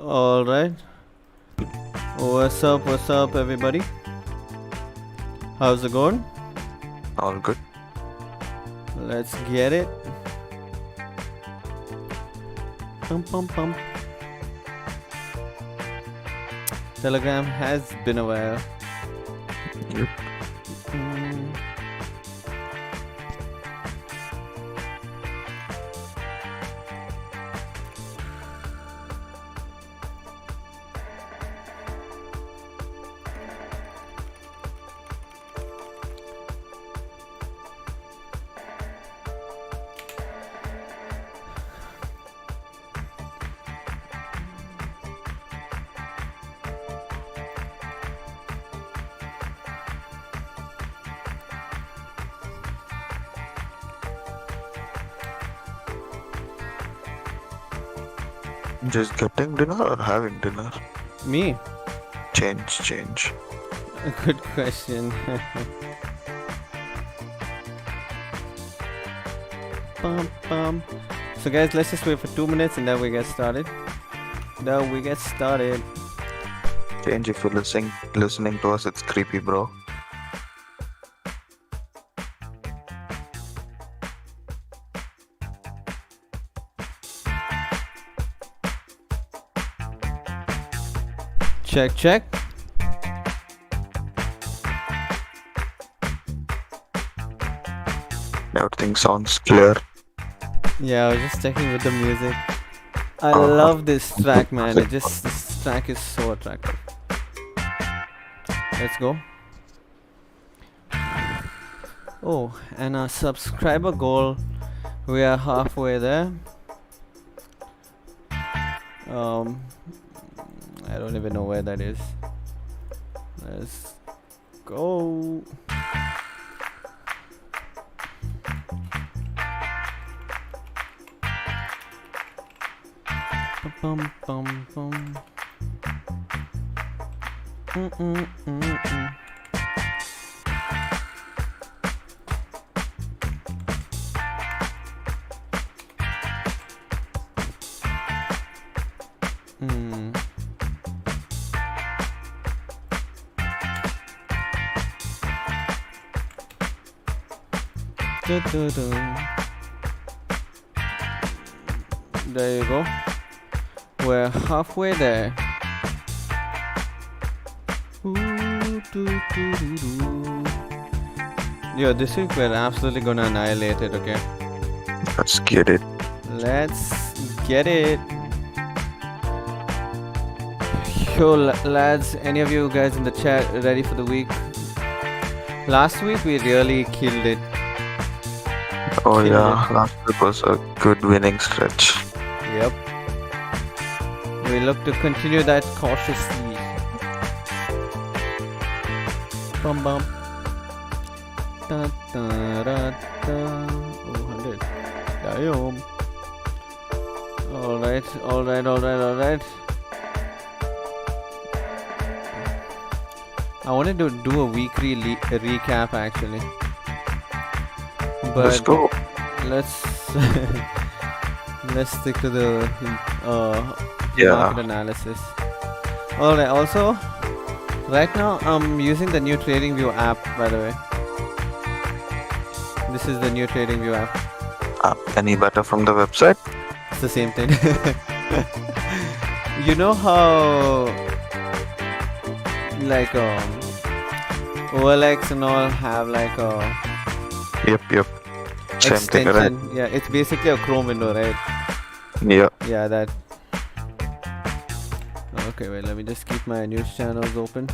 Alright. What's up, everybody? How's it going? All good. Let's get it. Pum pum pum. Telegram has been a while. Yep. Just getting dinner or having dinner? Me? Change. A good question. Bum, bum. So guys, let's just wait for 2 minutes and then we get started. Change if you're listening to us, it's creepy, bro. Check. Everything sounds clear. Yeah, I was just checking with the music. I love this track, man. This track is so attractive. Let's go. Oh, and our subscriber goal, we are halfway there. I don't even know where that is. Let's go. Bum bum bum. There you go. We're halfway there. Yo, this week we're absolutely gonna annihilate it, okay? Let's get it. Yo, lads, any of you guys in the chat ready for the week? Last week we really killed it. Last week was a good winning stretch. Yep. We look to continue that cautiously. Bum bum. Da, da, da, da. Oh, 100. Damn. Alright. I wanted to do a weekly recap actually. But Let's go. Let's stick to the market analysis. Alright, also right now I'm using the new TradingView app, by the way. This is the new TradingView app. Any better from the website? It's the same thing. You know how like OLX and all have like a Yep. Same extension. thing, right? Yeah, it's basically a Chrome window, right? Yeah, that. Okay, wait, let me just keep my news channels open.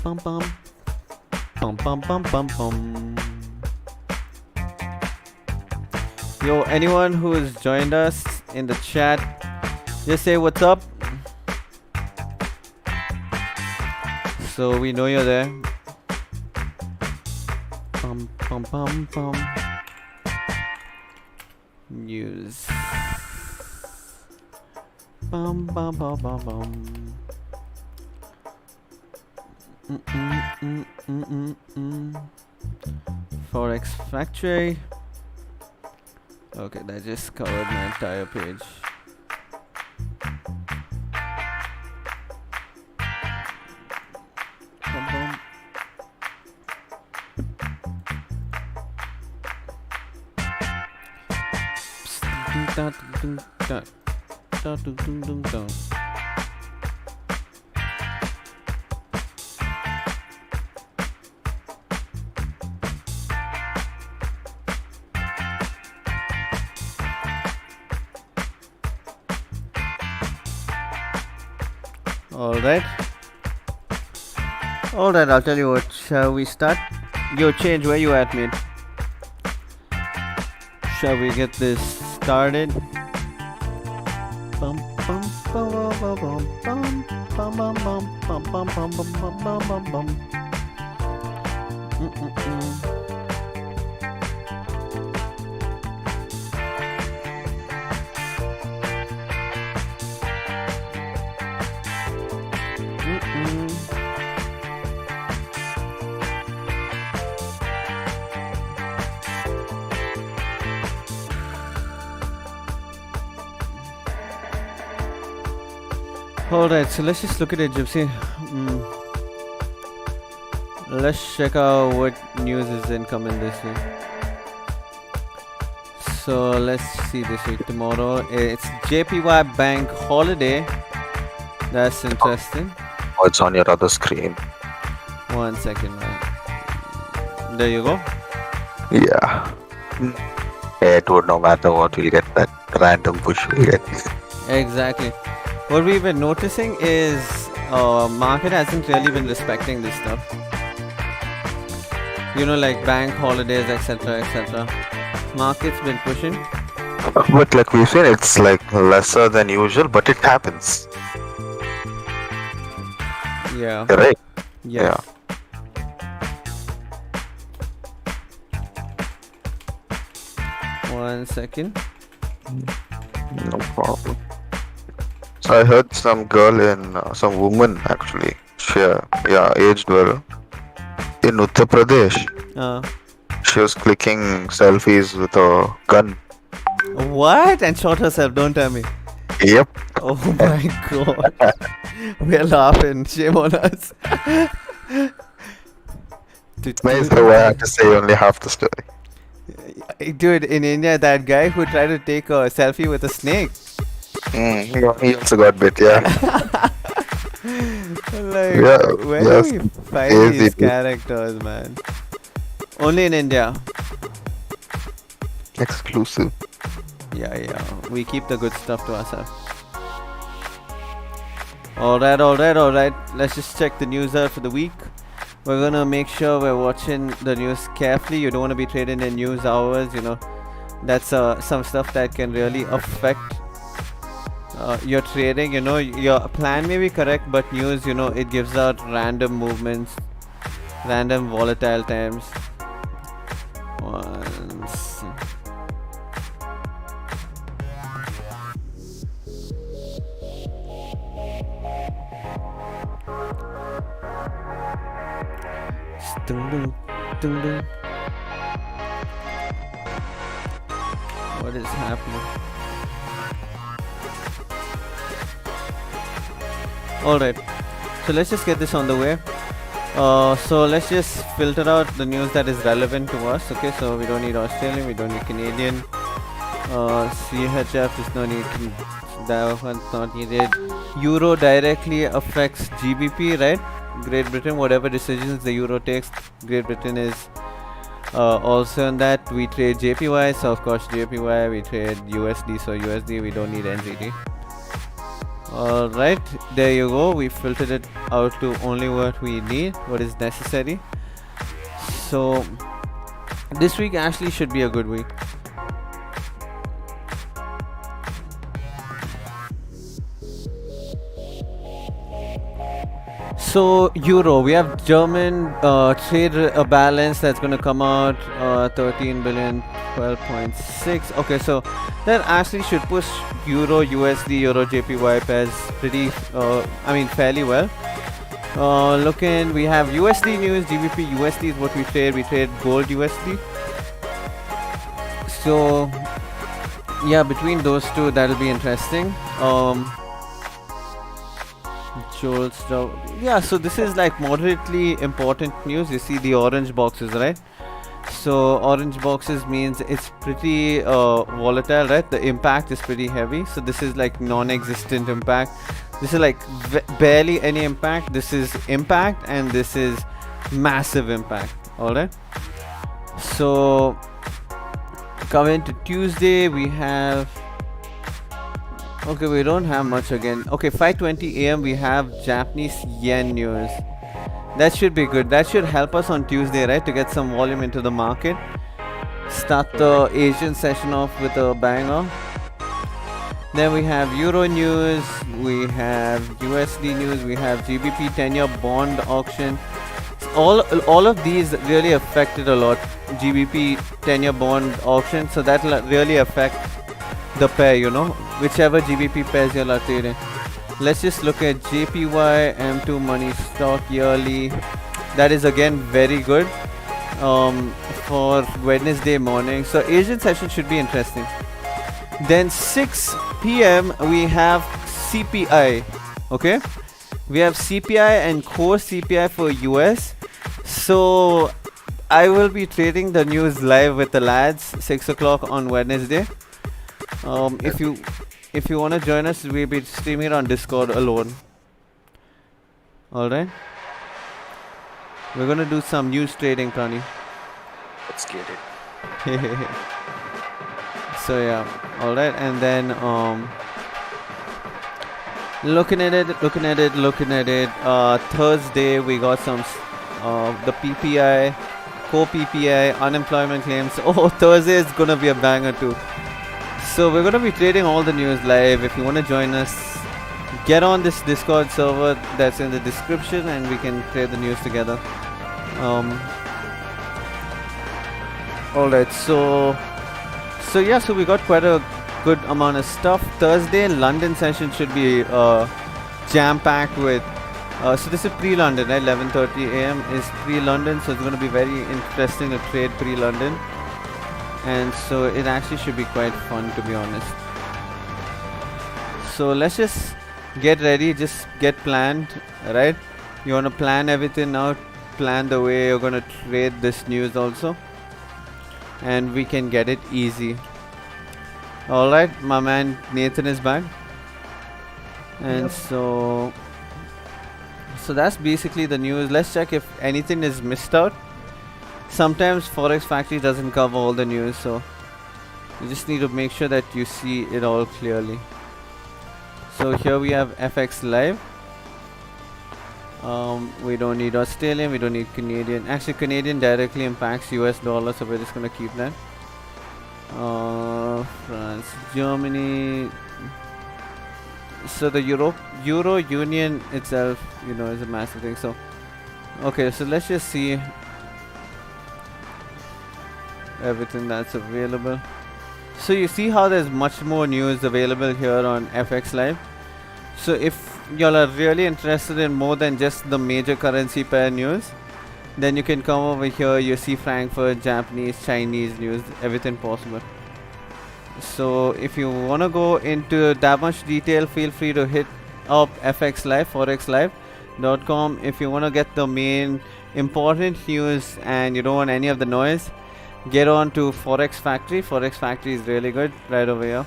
Pum pum. Yo, anyone who has joined us in the chat, just say what's up, so we know you're there. Pum. News. Bum. Forex Factory. Okay, that just covered my entire page. Da, dum, da, da, dum, dum, dum, dum. Alright. Alright, I'll tell you what. Shall we start? Yo, Change, where you at, mate? Shall we get this started? Bum, bum, bum, bum, bum, bum, bum, bum, bum, bum, bum, bum, bum, bum, bum, bum. Alright, so let's just look at it, Gypsy. Let's check out what news is incoming this week. So let's see this week. Tomorrow it's JPY Bank holiday. That's interesting. Oh, it's on your other screen. 1 second, man. There you go. Yeah. It would no matter what, we get that random push we get. Exactly. What we've been noticing is market hasn't really been respecting this stuff. You know, like bank holidays, etc., etc. Market's been pushing. But like we've seen, it's like lesser than usual, but it happens. Yeah. Right? Yes. Yeah. 1 second. No problem. So I heard some girl some woman actually, she, aged well, in Uttar Pradesh. She was clicking selfies with a gun. What? And shot herself, don't tell me. Yep. Oh my god. We're laughing. Shame on us. Nice, though, I have to say only half the story. Dude, in India, that guy who tried to take a selfie with a snake. He also got bit, yeah. Like, where do we find these characters, man? Only in India. Exclusive. Yeah. We keep the good stuff to ourselves. Alright. Let's just check the news out for the week. We're gonna make sure we're watching the news carefully. You don't want to be trading in news hours, you know. That's some stuff that can really affect your trading. You know, your plan may be correct, but news, you know, it gives out random movements, random volatile times. Once. What is happening? Alright, so let's just get this on the way. So let's just filter out the news that is relevant to us. Okay, so we don't need Australian, we don't need Canadian. CHF is no need, that one's not needed. Euro directly affects GBP, right? Great Britain, whatever decisions the Euro takes, Great Britain is also in that. We trade JPY, so of course JPY, we trade USD, so USD, we don't need NZD. Alright, there you go. We filtered it out to only what we need, what is necessary. So this week actually should be a good week. So Euro, we have German trade balance that's going to come out 13 billion, 12.6. Okay, so that actually should push Euro USD, Euro JPY pairs pretty, fairly well. Looking, we have USD news, GBP USD is what we trade. We trade gold USD. So yeah, between those two, that'll be interesting. Yeah, so this is like moderately important news. You see the orange boxes, right? So orange boxes means it's pretty volatile, right? The impact is pretty heavy. So this is like non-existent impact. This is like barely any impact. This is impact, and this is massive impact. All right. So coming to Tuesday, we have. Okay, we don't have much again. Okay, 5:20 a.m. we have Japanese yen news. That should be good. That should help us on Tuesday, right, to get some volume into the market. Start the Asian session off with a banger. Then we have Euro news, we have USD news, we have GBP 10-year bond auction. All of these really affected a lot. GBP 10-year bond auction, so that will really affect the pair, you know, whichever GBP pairs you're trading. Let's just look at JPY M2 money stock yearly. That is again very good for Wednesday morning. So Asian session should be interesting. Then 6 p.m. we have CPI. Okay, we have CPI and core CPI for US. So I will be trading the news live with the lads 6 o'clock on Wednesday. If you want to join us, we'll be streaming on Discord alone. Alright. We're gonna do some news trading, Prani. Let's get it. So yeah, alright, and then looking at it. Thursday we got some the PPI, core PPI, unemployment claims. Oh, Thursday is gonna be a banger too. So we're gonna be trading all the news live. If you wanna join us, get on this Discord server that's in the description, and we can trade the news together. Alright, so yeah, so we got quite a good amount of stuff. Thursday London session should be jam-packed with so this is pre-London, right? 11:30 a.m. is pre-London, so it's going to be very interesting to trade pre-London, and so it actually should be quite fun, to be honest. So let's just get ready, just get planned, right? You want to plan everything out, plan the way you're going to trade this news also, and we can get it easy. Alright, my man Nathan is back, and so that's basically the news. Let's check if anything is missed out. Sometimes Forex Factory doesn't cover all the news, so you just need to make sure that you see it all clearly. So here we have FX Live. We don't need Australian, we don't need Canadian. Actually, Canadian directly impacts US dollar, so we're just gonna keep that. France, Germany. So the Euro Union itself, you know, is a massive thing. So okay, so let's just see everything that's available. So you see how there's much more news available here on FX Live. So if y'all are really interested in more than just the major currency pair news, then you can come over here. You see Frankfurt, Japanese, Chinese news, everything possible. So if you want to go into that much detail, feel free to hit up FX Live, forexlive.com. If you want to get the main important news and you don't want any of the noise, get on to Forex Factory. Forex Factory is really good, right over here.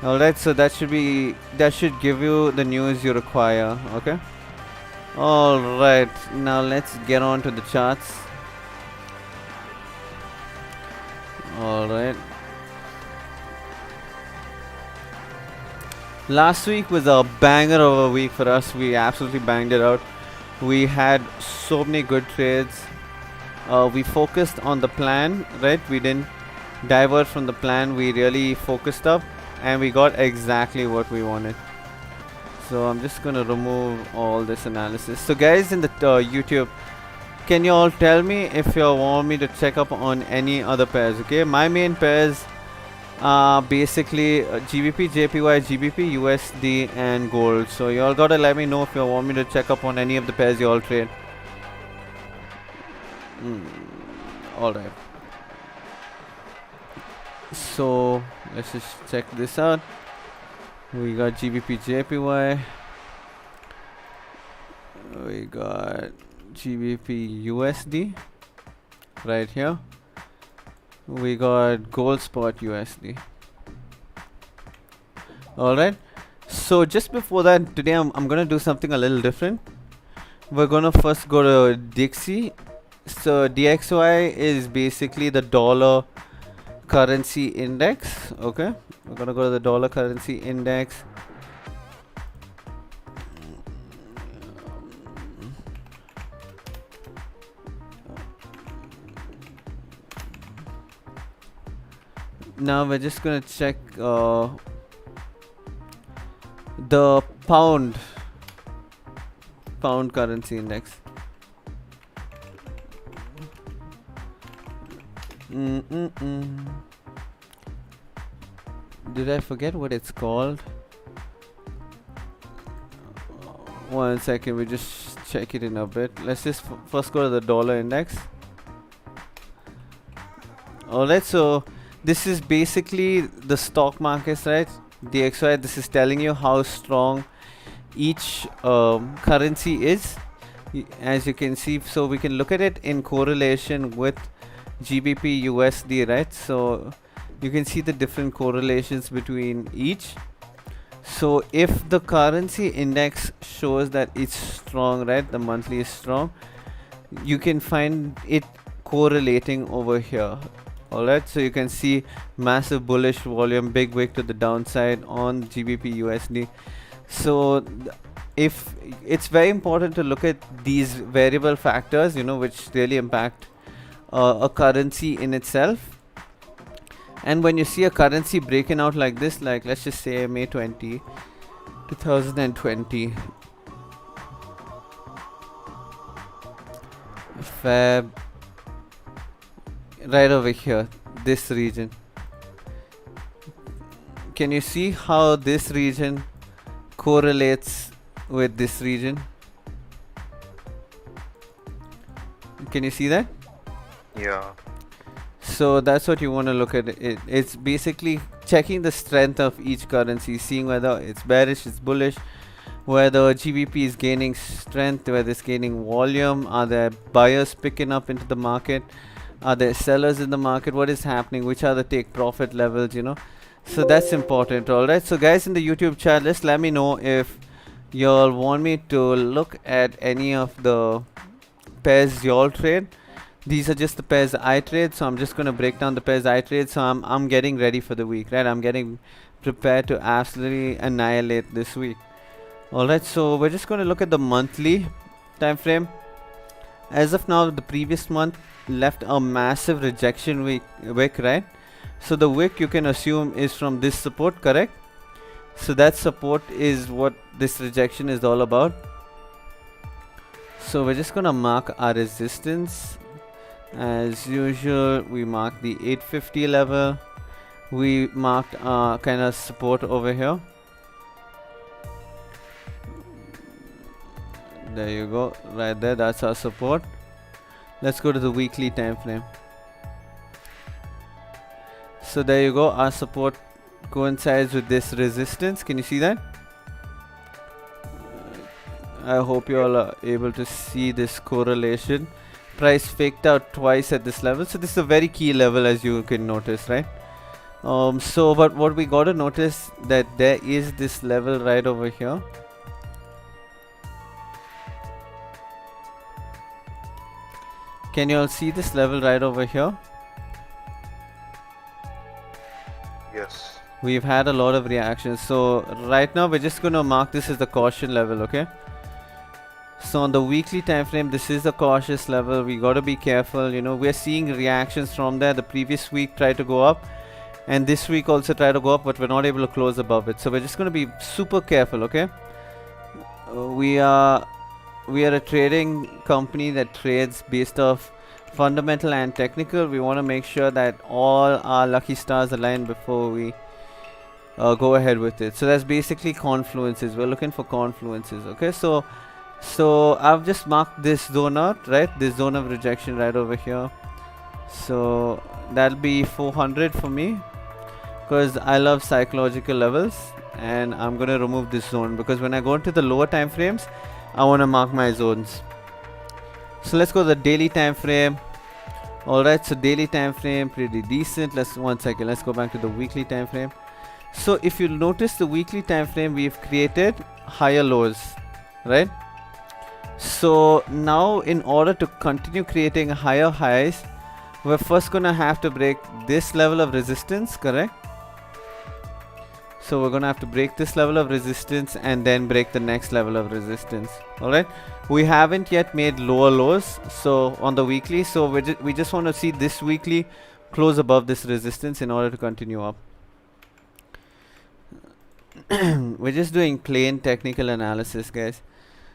Alright, so that should give you the news you require. Okay. Alright, now let's get on to the charts. Alright. Last week was a banger of a week for us. We absolutely banged it out. We had so many good trades. We focused on the plan, right? We didn't divert from the plan. We really focused up, and we got exactly what we wanted. So I'm just gonna remove all this analysis. So guys in the YouTube, can you all tell me if you want me to check up on any other pairs? Okay, my main pairs are basically GBP, JPY, GBP, USD and gold. So you all gotta let me know if you want me to check up on any of the pairs you all trade. Alright, so let's just check this out. We got GBP, JPY, we got GBP, USD right here. We got gold spot USD. Alright. So just before that, today I'm gonna do something a little different. We're gonna first go to Dixie. So DXY is basically the dollar currency index. Okay, we're gonna go to the dollar currency index. Now we're just gonna check the pound currency index. Did I forget what it's called? One second, we just check it in a bit. Let's just first go to the dollar index. Alright, so this is basically the stock markets, right? DXY, this is telling you how strong each currency is, as you can see. So we can look at it in correlation with GBP USD, right? So you can see the different correlations between each. So if the currency index shows that it's strong, right, the monthly is strong, you can find it correlating over here. Alright, so you can see massive bullish volume, big wick to the downside on GBP USD. So if it's very important to look at these variable factors, you know, which really impact a currency in itself. And when you see a currency breaking out like this, like let's just say May 20, 2020, Feb, right over here, this region. Can you see how this region correlates with this region? Can you see that? Yeah. So that's what you want to look at. It's basically checking the strength of each currency, seeing whether it's bearish, it's bullish, whether GBP is gaining strength, whether it's gaining volume, are there buyers picking up into the market, are there sellers in the market, what is happening, which are the take profit levels, you know. So that's important. Alright, so guys in the YouTube chat, just let me know if y'all want me to look at any of the pairs y'all trade. These are just the pairs I trade, so I'm just gonna break down the pairs I trade. So I'm getting ready for the week, right? I'm getting prepared to absolutely annihilate this week. Alright, so we're just gonna look at the monthly time frame. As of now, the previous month left a massive rejection wick, right? So the wick you can assume is from this support, correct? So that support is what this rejection is all about. So we're just gonna mark our resistance. As usual, we mark the 850 level. We marked kind of support over here. There you go, right there, that's our support. Let's go to the weekly time frame. So there you go, our support coincides with this resistance. Can you see that? I hope you all are able to see this correlation. Price faked out twice at this level, so this is a very key level, as you can notice, right? So but what we got to notice, that there is this level right over here. Can you all see this level right over here? Yes. We've had a lot of reactions, so right now we're just going to mark this as the caution level, okay? So on the weekly time frame, this is a cautious level. We got to be careful, you know. We're seeing reactions from there. The previous week tried to go up, and this week also tried to go up, but we're not able to close above it. So we're just going to be super careful, okay? We are a trading company that trades based off fundamental and technical. We want to make sure that all our lucky stars align before we go ahead with it. So that's basically confluences. We're looking for confluences, okay? So I've just marked this zone out, right? This zone of rejection right over here. So that'll be 400 for me, because I love psychological levels, and I'm gonna remove this zone because when I go into the lower time frames, I want to mark my zones. So let's go to the daily time frame. Alright, so daily time frame pretty decent. Let's go back to the weekly time frame. So if you notice the weekly time frame, we've created higher lows, right? So now in order to continue creating higher highs, we're first gonna have to break this level of resistance, correct? So we're gonna have to break this level of resistance and then break the next level of resistance. Alright, we haven't yet made lower lows so on the weekly, so we just want to see this weekly close above this resistance in order to continue up. We're just doing plain technical analysis, guys.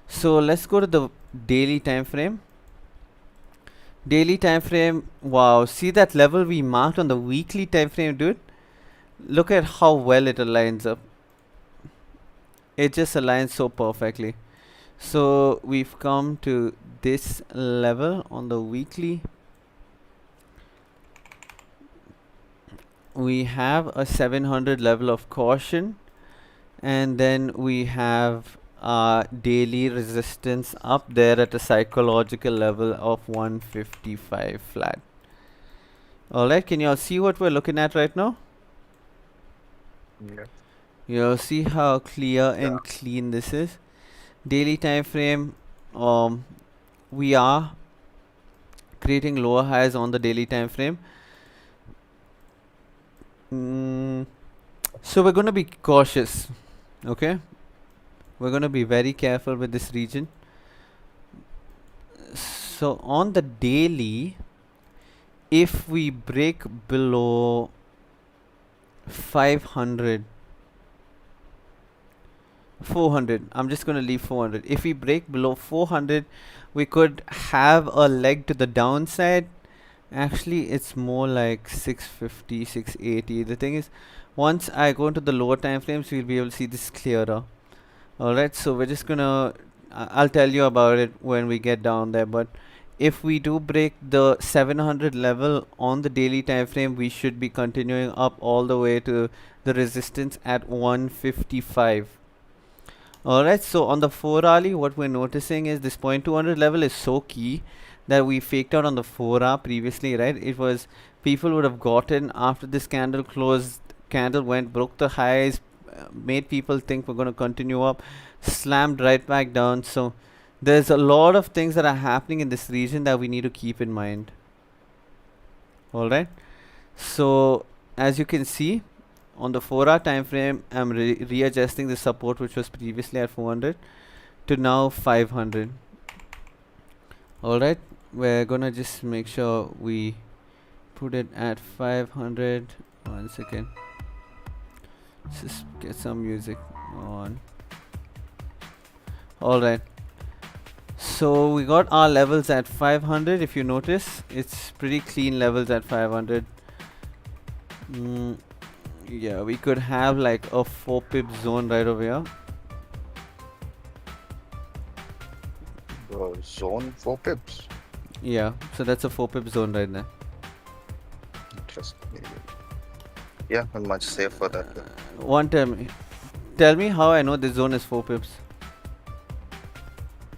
So let's go to the daily time frame. Daily time frame, wow, see that level we marked on the weekly time frame, dude? Look at how well it aligns up. It just aligns so perfectly. So we've come to this level on the weekly. We have a 700 level of caution, and then we have daily resistance up there at a psychological level of 155 flat. Alright, can you all see what we're looking at right now? Yeah. You'll see how clear and clean this is. Daily time frame, we are creating lower highs on the daily time frame. So we're going to be cautious, okay? We're going to be very careful with this region. So on the daily, if we break below 500, 400, I'm just going to leave 400. If we break below 400, we could have a leg to the downside. Actually, it's more like 650, 680. The thing is, once I go into the lower time frames, we'll be able to see this clearer. Alright, so we're just gonna I'll tell you about it when we get down there, but if we do break the 700 level on the daily time frame, we should be continuing up all the way to the resistance at 155. Alright, so on the 4 hourly, what we're noticing is this 0.200 level is so key that we faked out on the 4 hour previously, right? It was, people would have gotten after this candle closed, candle went, broke the highs, made people think we're going to continue up, slammed right back down. So there's a lot of things that are happening in this region that we need to keep in mind. Alright, so as you can see on the 4 hour time frame, I'm readjusting the support which was previously at 400 to now 500. Alright, we're gonna just make sure we put it at 500. 1 second, let's just get some music on. Alright, so we got our levels at 500. If you notice, it's pretty clean levels at 500. Yeah, we could have like a 4 pip zone right over here. Zone 4 pips. Yeah, so that's a 4 pip zone right there. Interesting. Yeah, I'm much safer that way. One time, tell me how I know this zone is 4 pips.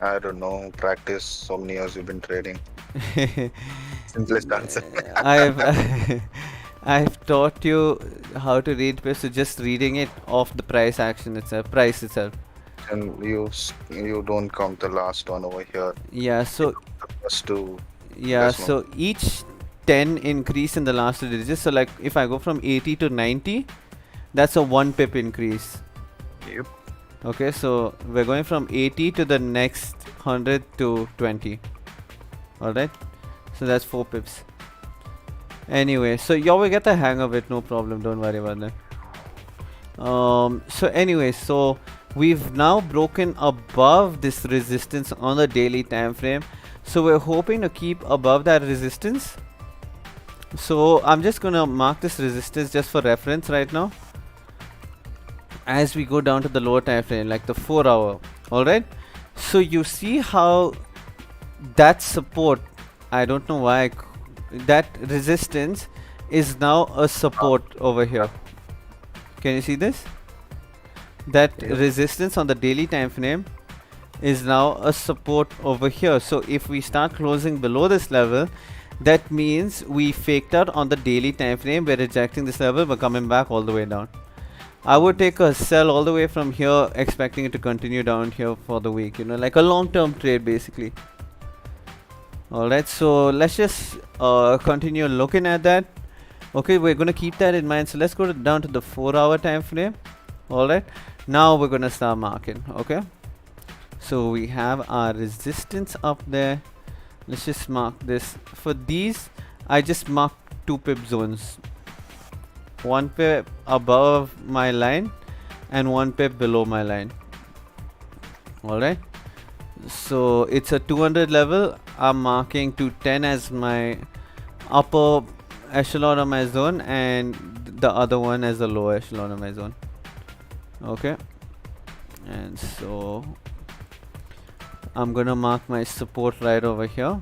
I don't know. Practice. So many years you've been trading. Simplest answer. I've taught you how to read pips, so just reading it off the price itself. And you don't count the last one over here. Yeah, so The first two. yeah, That's so each 10 increase in the last 2 digits. So like if I go from 80 to 90, that's a 1 pip increase. Yep. Okay, so we're going from 80 to the next 100 to 20. Alright, so that's 4 pips. Anyway, so y'all will get the hang of it, no problem, don't worry about that. So anyway, so we've now broken above this resistance on the daily time frame, so we're hoping to keep above that resistance. So I'm just gonna mark this resistance just for reference right now as we go down to the lower time frame, like the 4 hour. Alright, so you see how that support, I don't know why that resistance is now a support over here. Can you see this? That resistance on the daily time frame is now a support over here. So if we start closing below this level, that means we faked out on the daily time frame. We're rejecting this level, we're coming back all the way down. I would take a sell all the way from here, expecting it to continue down here for the week, you know, like a long-term trade basically. Alright, so let's just continue looking at that. Okay, we're gonna keep that in mind. So let's go down to the 4-hour time frame. Alright, now we're gonna start marking. Okay, so we have our resistance up there. Let's just mark this. For these, I just marked 2 pip zones. 1 pip above my line and 1 pip below my line. Alright, so it's a 200 level. I'm marking 210 as my upper echelon of my zone and the other one as the lower echelon of my zone. Okay, and so I'm gonna mark my support right over here.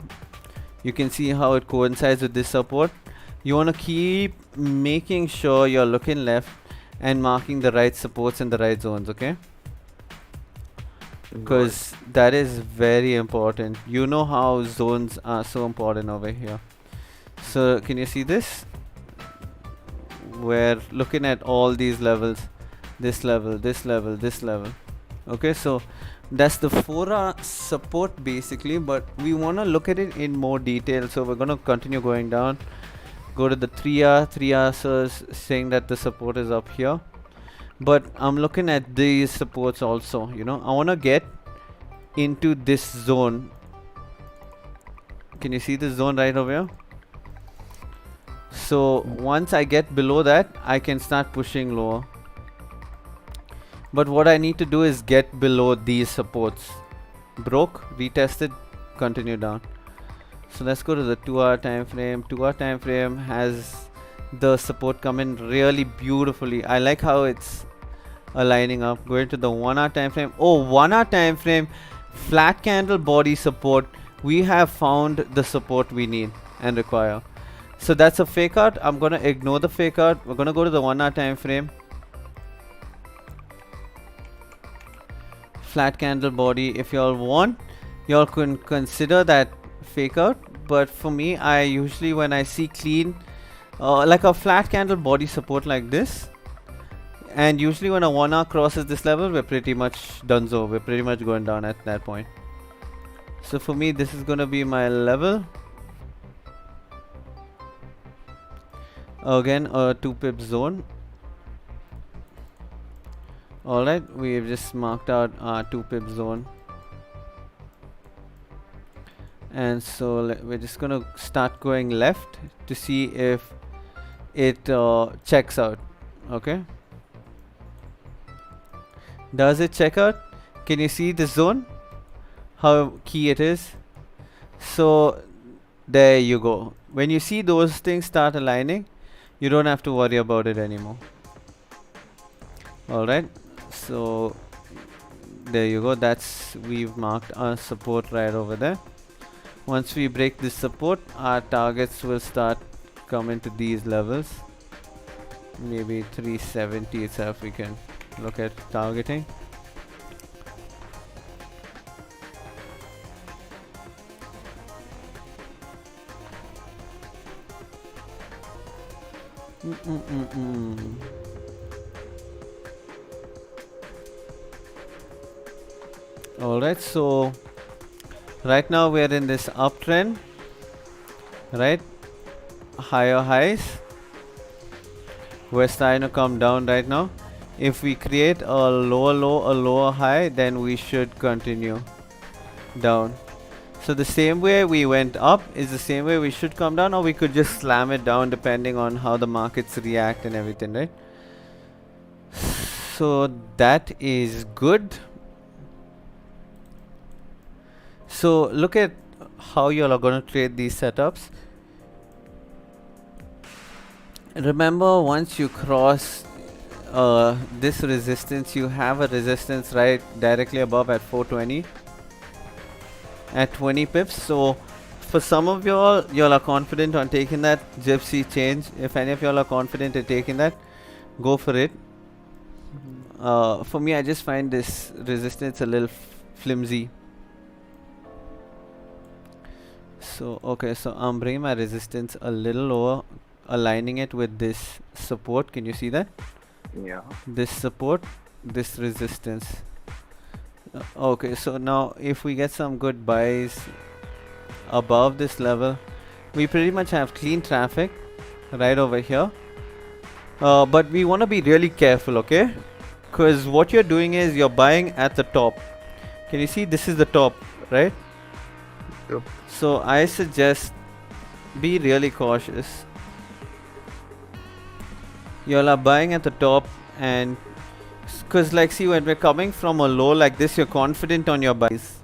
You can see how it coincides with this support. You want to keep making sure you're looking left and marking the right supports and the right zones, okay? Because that is very important. You know how zones are so important over here. So can you see this? We're looking at all these levels. This level, this level, this level. Okay, so that's the 4-hour support basically, but we want to look at it in more detail. So we're going to continue going down. Go to the 3-hour. 3-hour saying that the support is up here. But I'm looking at these supports also, you know. I want to get into this zone. Can you see this zone right over here? So once I get below that, I can start pushing lower. But what I need to do is get below these supports. Broke, retested, continue down. So let's go to the 2-hour time frame. 2-hour time frame has the support come in really beautifully. I like how it's aligning up. Going to the 1-hour time frame. Oh, 1-hour time frame, flat candle body support. We have found the support we need and require. So that's a fake out. I'm gonna ignore the fake out. We're gonna go to the 1-hour time frame. Flat candle body. If y'all want, y'all can consider that fake out, but for me, I usually, when I see clean like a flat candle body support like this, and usually when a 1-hour crosses this level, we're pretty much done. So we're pretty much going down at that point. So for me, this is gonna be my level. Again, a 2 pip zone. Alright, we've just marked out our 2 pip zone. And so we're just gonna start going left to see if it checks out. Okay, does it check out? Can you see the zone, how key it is? So there you go. When you see those things start aligning, you don't have to worry about it anymore. Alright, so there you go. That's, we've marked our support right over there. Once we break this support, our targets will start coming to these levels. Maybe 370 itself we can look at targeting. Alright, so right now we are in this uptrend, right? Higher highs. We're starting to come down right now. If we create a lower low, a lower high, then we should continue down. So the same way we went up is the same way we should come down, or we could just slam it down depending on how the markets react and everything, right? So that is good. So look at how you are going to trade these setups. Remember, once you cross this resistance, you have a resistance right directly above at 420 at 20 pips. So for some of y'all are confident on taking that gypsy change. If any of y'all are confident in taking that, go for it. For me, I just find this resistance a little flimsy. So okay, so I'm bringing my resistance a little lower, aligning it with this support. Can you see that? Yeah. This support, this resistance. Okay, so now if we get some good buys above this level, we pretty much have clean traffic right over here. But we want to be really careful, okay? Because what you're doing is you're buying at the top. Can you see this is the top, right? Yep. So I suggest be really cautious. Y'all are buying at the top, and because like see, when we're coming from a low like this, you're confident on your buys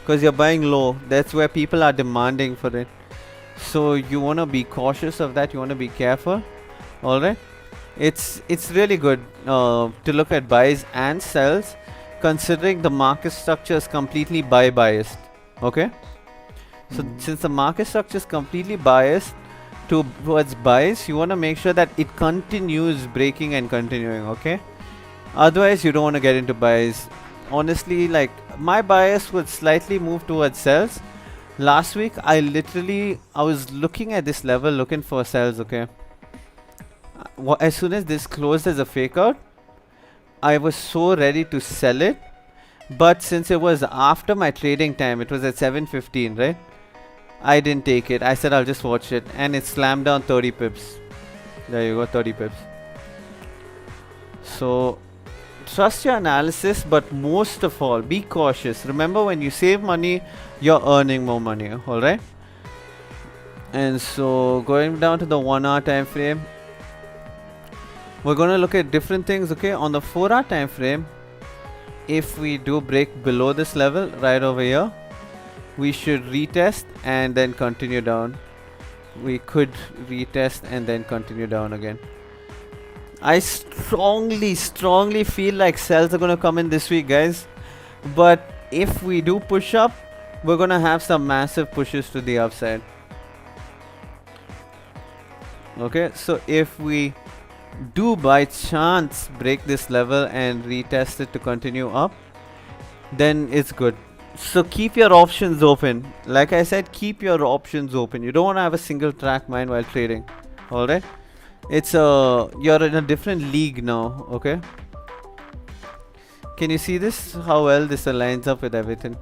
because you're buying low. That's where people are demanding for it. So you want to be cautious of that. You want to be careful. All right. It's really good to look at buys and sells, considering the market structure is completely buy biased. Okay. So since the market structure is completely biased towards buys, you want to make sure that it continues breaking and continuing. Okay. Otherwise, you don't want to get into buys. Honestly, like my bias would slightly move towards sells. Last week, I was looking at this level, looking for sells. Okay. As soon as this closed as a fake out, I was so ready to sell it. But since it was after my trading time, it was at 7:15, right? I didn't take it. I said I'll just watch it, and it slammed down 30 pips. There you go, 30 pips. So trust your analysis, but most of all, be cautious. Remember, when you save money, you're earning more money. All right. And so going down to the 1 hour time frame, we're going to look at different things. Okay, on the 4 hour time frame, if we do break below this level right over here, we should retest and then continue down. We could retest and then continue down again. I strongly feel like sells are going to come in this week, guys. But if we do push up, we're going to have some massive pushes to the upside. Okay, so if we do by chance break this level and retest it to continue up, then it's good. So keep your options open. Like I said, keep your options open. You don't want to have a single track mind while trading. Alright, it's you're in a different league now. Okay, can you see this, how well this aligns up with everything?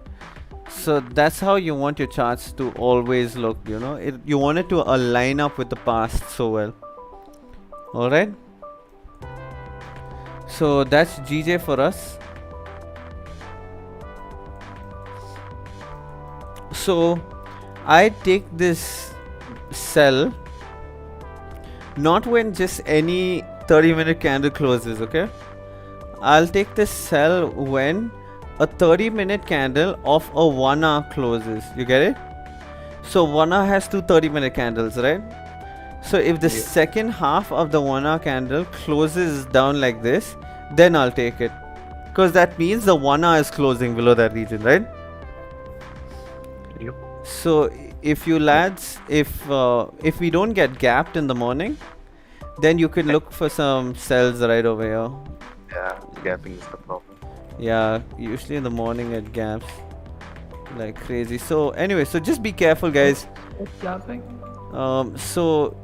So that's how you want your charts to always look, you know. You want it to align up with the past so well. Alright, so that's GJ for us. So I take this sell not when just any 30-minute candle closes. Okay, I'll take this sell when a 30-minute candle of a 1 hour closes. You get it? So 1 hour has two 30-minute candles, right? So if the second half of the 1 hour candle closes down like this, then I'll take it, because that means the 1 hour is closing below that region, right? Yep. So if you lads, if we don't get gapped in the morning, then you could look for some sells right over here. Yeah, gapping is the problem. Yeah, usually in the morning it gaps like crazy. So anyway, so just be careful, guys. What's gapping? So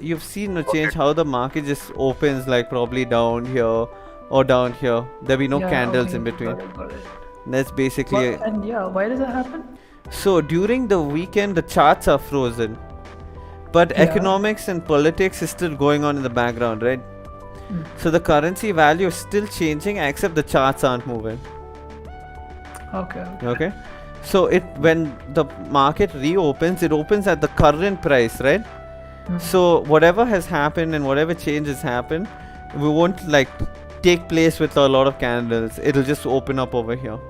you've seen a change how the market just opens, like probably down here or down here. There'll be no candles okay, in between. Got it. That's basically Well, and yeah, why does that happen? So during the weekend the charts are frozen, but economics and politics is still going on in the background, right? So the currency value is still changing, except the charts aren't moving. Okay, so when the market reopens, it opens at the current price, right? So whatever has happened and whatever changes happen, we won't like take place with a lot of candles. It'll just open up over here.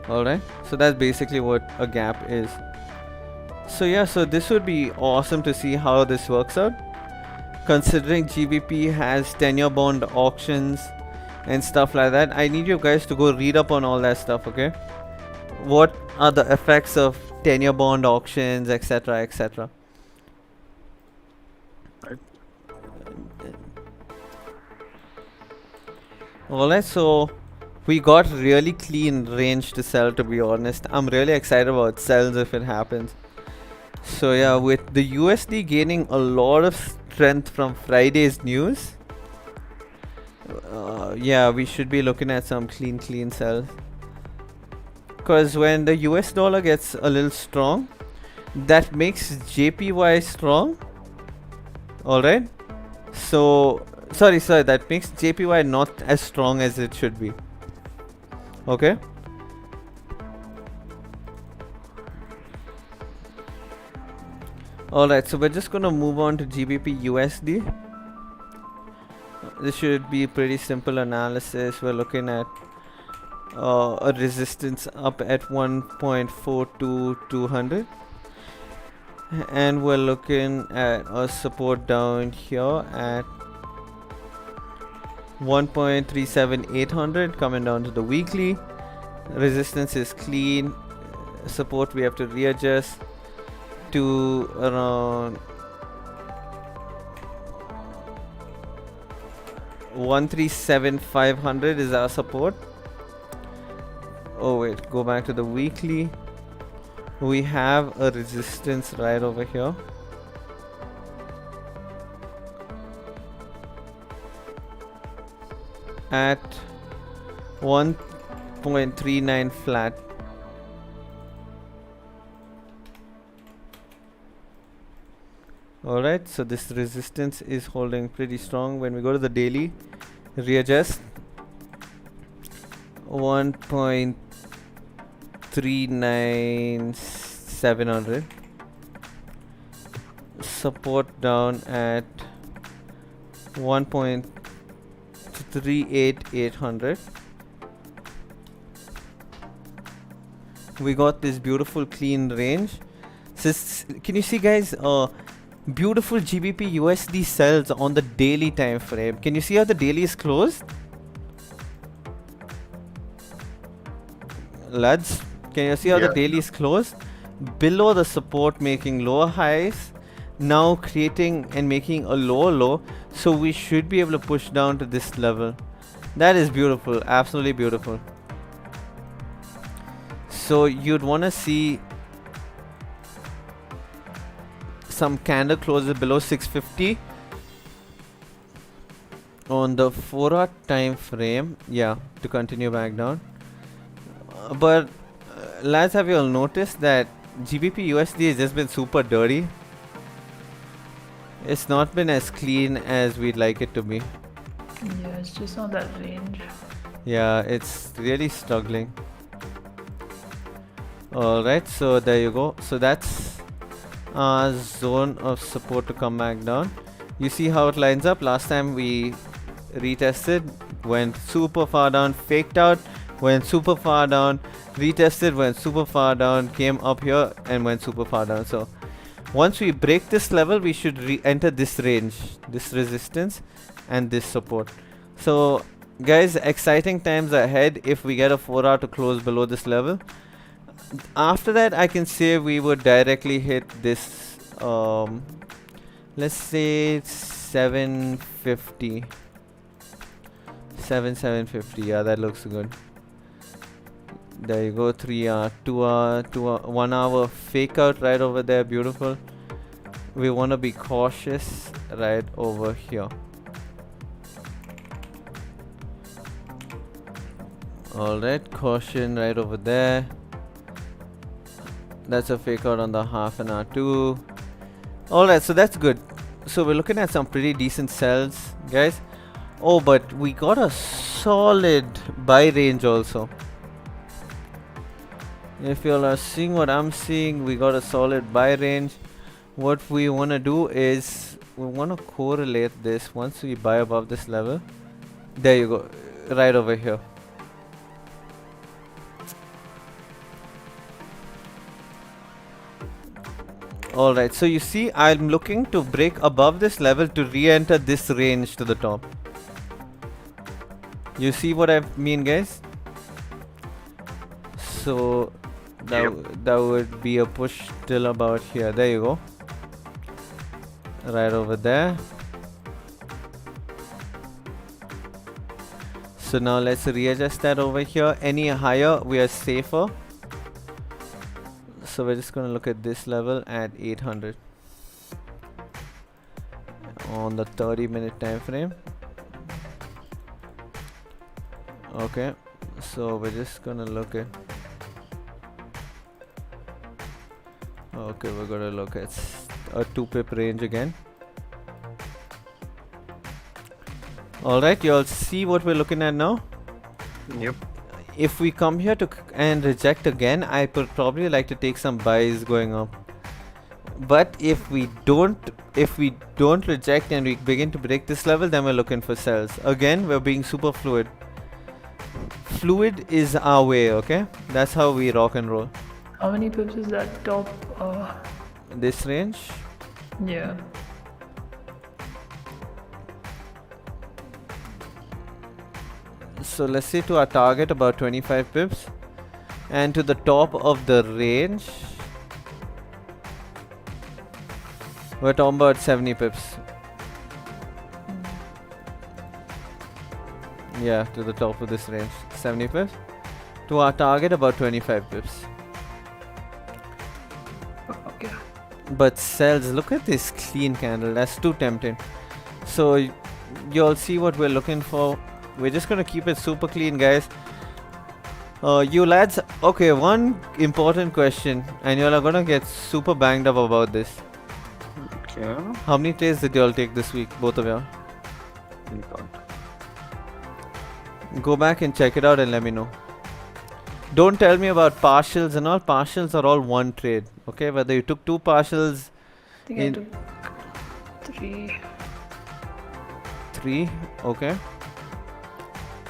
Alright, so that's basically what a gap is. So yeah, so this would be awesome to see how this works out, considering GBP has 10-year bond auctions and stuff like that. I need you guys to go read up on all that stuff. Okay, what are the effects of 10-year bond auctions, etc, etc. Alright, so We got really clean range to sell, to be honest. I'm really excited about sells if it happens. So yeah, with the USD gaining a lot of strength from Friday's news, yeah, we should be looking at some clean sells. Because when the US dollar gets a little strong, that makes JPY strong. Alright. So, sorry, that makes JPY not as strong as it should be. Okay. Alright, so we're just gonna move on to GBP USD. This should be pretty simple analysis. We're looking at a resistance up at 1.42200, and we're looking at a support down here at 1.37800 coming down to the weekly. Resistance is clean. Support we have to readjust to around 137,500 is our support. Oh wait, go back to the weekly. We have a resistance right over here. At 1.39 flat. Alright, so this resistance is holding pretty strong. When we go to the daily, readjust 1.39700, support down at 1.38800. We got this beautiful clean range. Can you see, guys, beautiful GBP USD sells on the daily time frame. Can you see how the daily is closed? Lads, can you see how the daily is closed? Below the support, making lower highs, now creating and making a lower low. So we should be able to push down to this level. That is beautiful, absolutely beautiful. So you'd want to see some candle closes below 650 on the 4-hour time frame, yeah, to continue back down. But lads, have you all noticed that GBP USD has just been super dirty? It's not been as clean as we'd like it to be. Yeah, it's just on that range. Yeah, it's really struggling. Alright, so there you go. So that's our zone of support to come back down. You see how it lines up? Last time we retested, went super far down, faked out, went super far down, retested, went super far down, came up here and went super far down. So once we break this level, we should re-enter this range, this resistance and this support. So guys, exciting times ahead if we get a 4-hour to close below this level. After that, I can say we would directly hit this, let's say 750. 750, yeah, that looks good. There you go, 3 hour, 2 hour, 1 hour fake out right over there, beautiful. We want to be cautious right over here. Alright, caution right over there. That's a fake out on the half an hour too. Alright, so that's good. So we're looking at some pretty decent sells, guys. Oh, but we got a solid buy range also. If you all are seeing what I'm seeing, we got a solid buy range. What we want to do is we want to correlate this once we buy above this level. There you go, right over here. Alright, so you see I'm looking to break above this level to re-enter this range to the top. You see what I mean, guys? So that would be a push till about here. There you go. Right over there. So now let's readjust that over here. Any higher, we are safer. So we're just gonna look at this level at 800 on the 30-minute time frame. Okay, so we're just gonna look at. Okay, we're gonna look at a 2-pip range again. Alright, you all see what we're looking at now? Yep. If we come here to and reject again, I would probably like to take some buys going up. But if we don't reject and we begin to break this level, then we're looking for sells. Again, we're being super fluid. Fluid is our way, okay? That's how we rock and roll. How many pips is that top? This range? Yeah. So let's say to our target about 25 pips. And to the top of the range, we're talking about 70 pips. Yeah, to the top of this range, 70 pips. To our target, about 25 pips. Okay. But sells, look at this clean candle, that's too tempting. So you'll see what we're looking for. We're just gonna keep it super clean, guys. You lads, okay, one important question, and y'all are gonna get super banged up about this. Okay. How many trades did y'all take this week, both of y'all? You can't. Go back and check it out and let me know. Don't tell me about partials and all. Partials are all one trade, okay? Whether you took 2 partials, I think I took 3. 3, okay.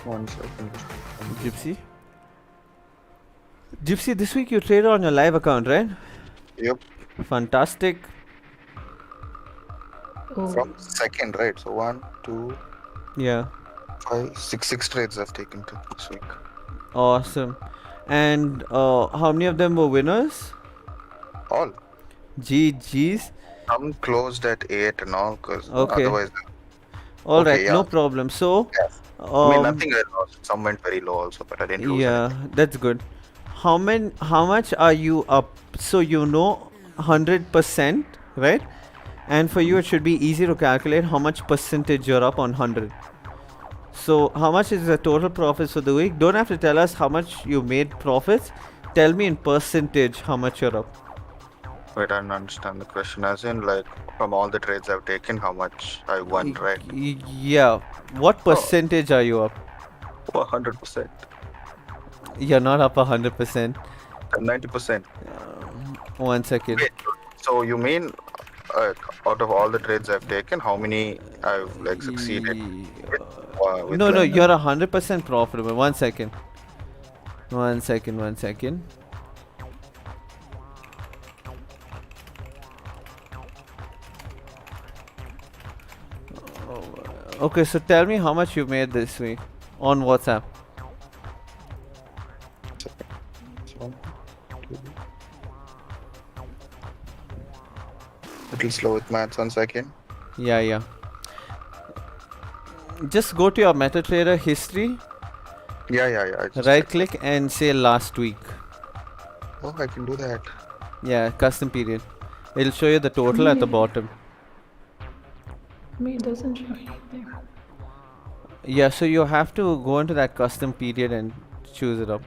1 second. Gypsy, this week you traded on your live account, right? Yep. Fantastic. Oh. From second, right? So 1, 2, Yeah, 5, 6 trades I've taken this week. awesome. And how many of them were winners? All. GG's. Some closed at 8 and all, because Okay. otherwise, Alright, Okay, yeah. no problem. So, I mean, nothing I lost. Some went very low also, but I didn't lose yeah, anything. that's good. How much are you up? So you know 100%, right? And for you it should be easy to calculate how much percentage you're up on 100. So how much is the total profits for the week? Don't have to tell us how much you made profits. Tell me in percentage how much you're up. Wait, I don't understand the question. As in, like, from all the trades I've taken, how much I won, right? Yeah. What percentage are you up? 100%. You're not up 100%. 90%. 1 second. Wait, so you mean out of all the trades I've taken, how many I've like succeeded? With No, like, you're 100% profitable. 1 second. 1 second, 1 second. Okay, so tell me how much you made this week on WhatsApp. Little slow with maths, 1 second. Yeah. Just go to your MetaTrader history, Yeah. I just right click and say last week. Oh, I can do that. Yeah, custom period. It'll show you the total at the bottom. Me, it doesn't show anything. Yeah, so you have to go into that custom period and choose it up.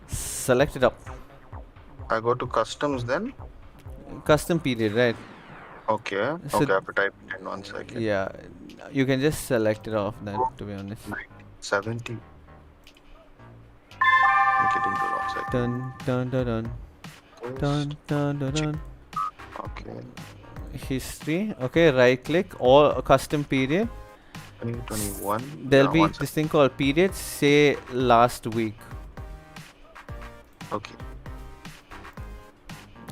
Select it up. I go to customs then. Custom period, right? Okay. So- Okay, I have to type it in 1 second. Yeah, you can just select it off then, to be honest. 70. I'm getting to 1 second. Dun. Okay. History. Okay, right click or custom period. 2021. There'll be 1 this thing called period. Say last week. Okay.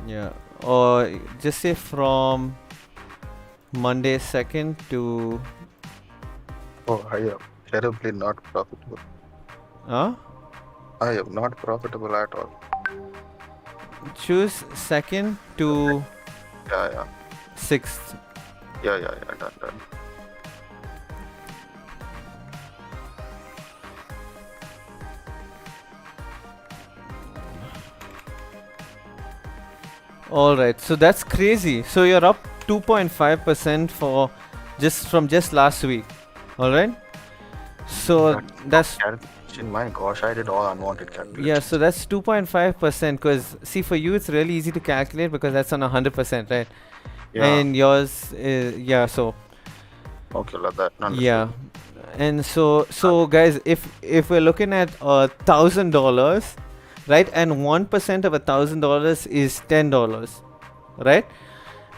Yeah, or just say from Monday 2nd to Oh, I am terribly not profitable. I am not profitable at all. choose 2nd to Yeah. 6th. Yeah, done. All right, so that's crazy. So you're up 2.5% for from just last week. All right. So that's calculation. My gosh, I did all unwanted calculations. yeah. So that's 2.5%. Because see, for you it's really easy to calculate because that's on 100%, right? Yeah. And yours is yeah. So Okay, like that. Understood. yeah. And so guys, if we're looking at $1,000, right, and 1% of $1,000 is $10, right?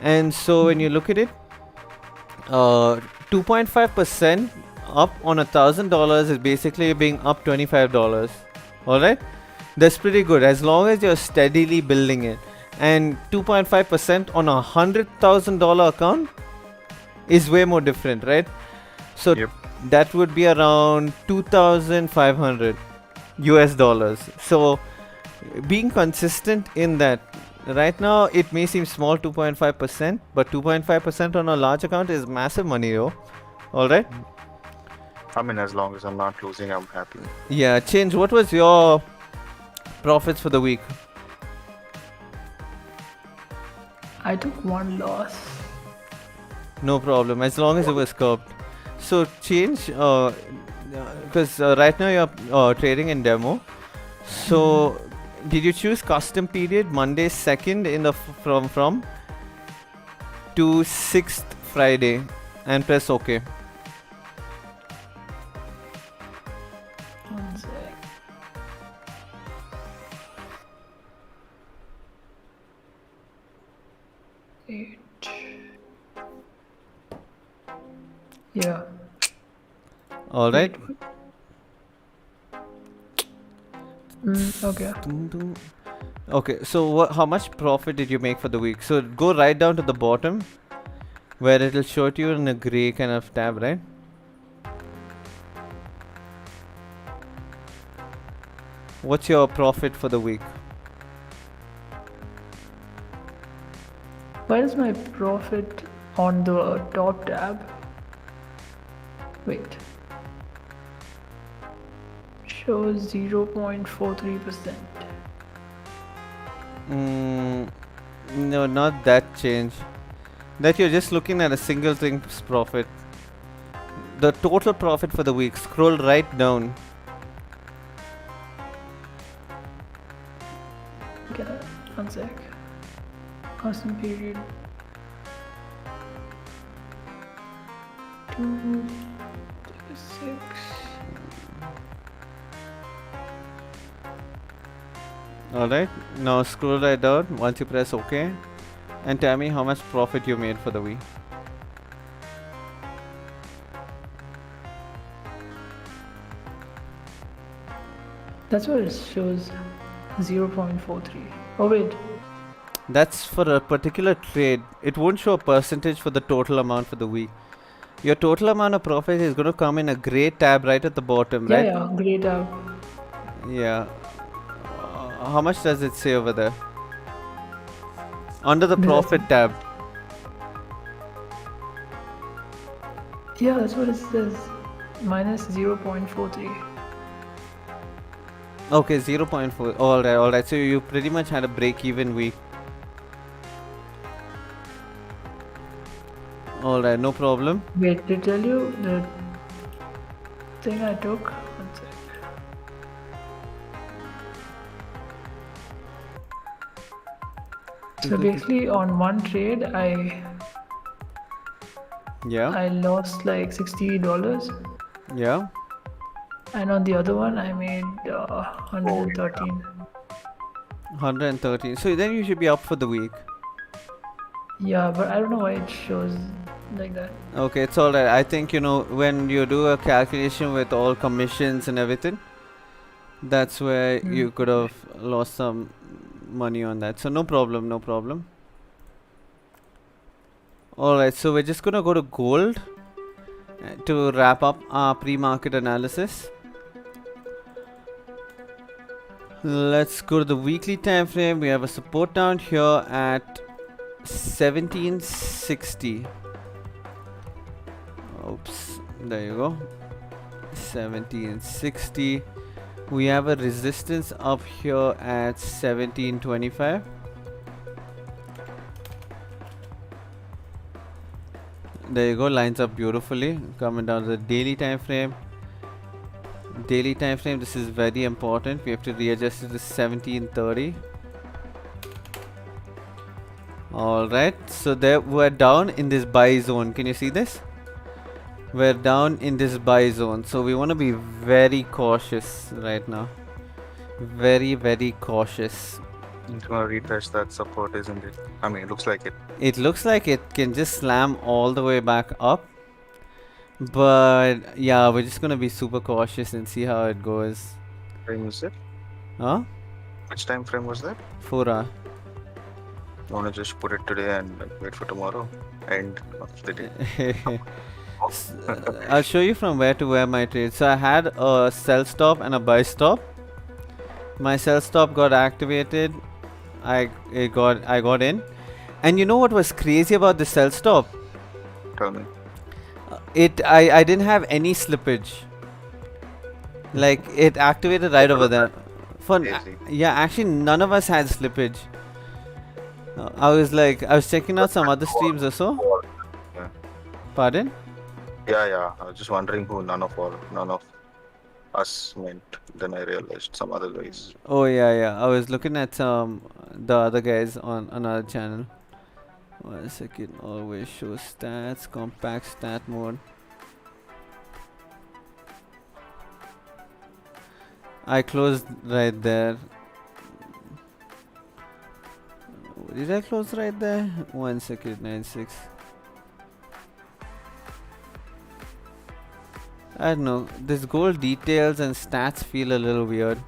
And so when you look at it, 2.5% up on $1,000 is basically being up $25. All right, that's pretty good as long as you're steadily building it. And 2.5% on $100,000 account is way more different, right? So Yep. that would be around 2,500 US dollars. So being consistent in that, right now it may seem small, 2.5%, but 2.5% on a large account is massive money, yo. All right. I mean, as long as I'm not losing, I'm happy. Yeah. Change. What was your profits for the week? I took one loss. No problem, as long as it was curbed. So change, because right now you're trading in demo. So did you choose custom period Monday 2nd in the from to 6th Friday and press OK? One sec. Eight. Yeah. All right. Okay. Okay, so how much profit did you make for the week? So go right down to the bottom where it'll show it you in a gray kind of tab, right? What's your profit for the week? Why is my profit on the top tab? Wait. Shows 0.43%. No, not that change. That you're just looking at a single thing's profit. The total profit for the week. Scroll right down. Okay, one sec. Custom period. 2, 6. Alright, now scroll right down once you press OK and tell me how much profit you made for the week. That's what it shows, 0.43. Oh wait, That's for a particular trade. It won't show a percentage for the total amount for the week. Your total amount of profit is going to come in a gray tab right at the bottom, right? yeah, great tab. Yeah. How much does it say over there? Under the profit tab. Yeah, that's what it says. Minus 0.43. Okay, 0.4. Alright. So you pretty much had a break-even week. Alright, no problem. Wait, to tell you the thing I took. One sec. So basically, on one trade, Yeah. I lost like $60, Yeah. and on the other one, I made 113. 113. So then you should be up for the week. Yeah, but I don't know why it shows like that. Okay, it's alright. I think, when you do a calculation with all commissions and everything, that's where you could have lost some money on that. So no problem, no problem. Alright, so we're just gonna go to gold to wrap up our pre-market analysis. Let's go to the weekly time frame. We have a support down here at 1760. Oops, there you go. 1760. We have a resistance up here at 1725. There you go, lines up beautifully. Coming down to the daily time frame. Daily time frame, this is very important. We have to readjust it to 1730. Alright, so there we're down in this buy zone. Can you see this? We're down in this buy zone, so we want to be very cautious right now. Very, very cautious. It's gonna retest that support, isn't it? I mean, it looks like it. It looks like it can just slam all the way back up. But yeah, we're just gonna be super cautious and see how it goes. Frame is it? Huh? Which time frame was that? 4 hour. Wanna just put it today and wait for tomorrow? End of the day. I'll show you from where to where my trade. So I had a sell stop and a buy stop. My sell stop got activated. I got in. And you know what was crazy about the sell stop? Tell me. I didn't have any slippage. Like it activated right over there. Crazy. Yeah, actually none of us had slippage. I was checking out some other streams or so. Yeah. Pardon? Yeah. I was just wondering who none of us meant. Then I realized some other guys. Oh yeah. I was looking at the other guys on another channel. 1 second. Always show stats. Compact stat mode. I closed right there. Did I close right there? 1 second. 96. I don't know. This gold details and stats feel a little weird.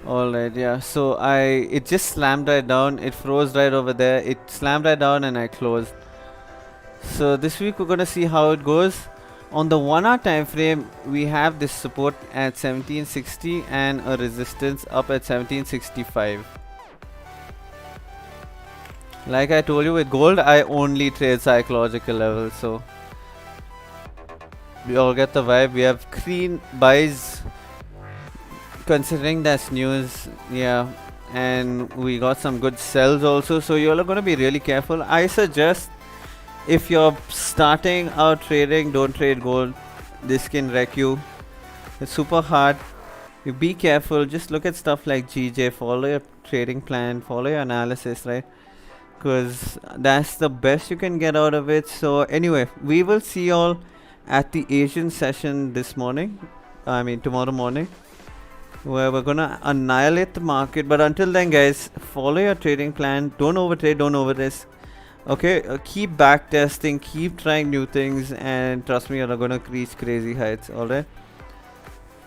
Alright, yeah. So it just slammed right down. It froze right over there. It slammed right down and I closed. So this week we're gonna see how it goes. On the 1 hour time frame, we have this support at 1760 and a resistance up at 1765. Like I told you, with gold I only trade psychological levels, so we all get the vibe. We have clean buys considering that's news, yeah, and we got some good sells also, so you're gonna be really careful. I suggest if you're starting out trading, don't trade gold. This can wreck you. It's super hard. You be careful. Just look at stuff like GJ. Follow your trading plan. Follow your analysis, right? Because that's the best you can get out of it. So anyway, we will see y'all at the Asian session this morning. Tomorrow morning, where we're gonna annihilate the market. But until then, guys, follow your trading plan. Don't overtrade. Don't over-risk. Okay, keep back testing, keep trying new things, and trust me, you're gonna reach crazy heights. Alright,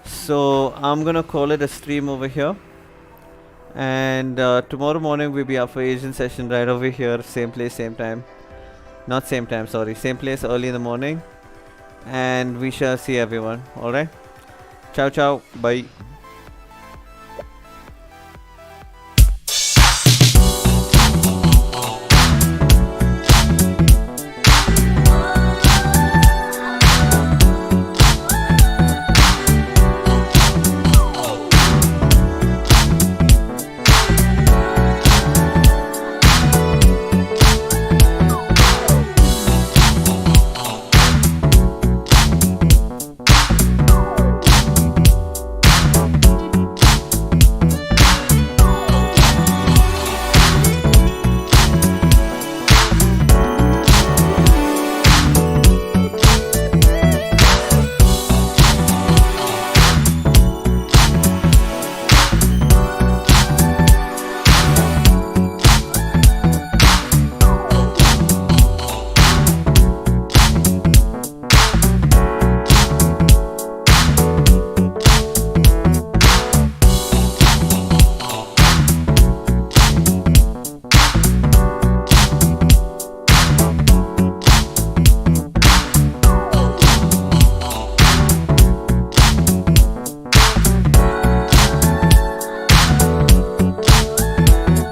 so I'm gonna call it a stream over here, and tomorrow morning we'll be up for Asian session right over here, same place, same time. Not same time, sorry, same place, early in the morning, and we shall see everyone. Alright, ciao, bye.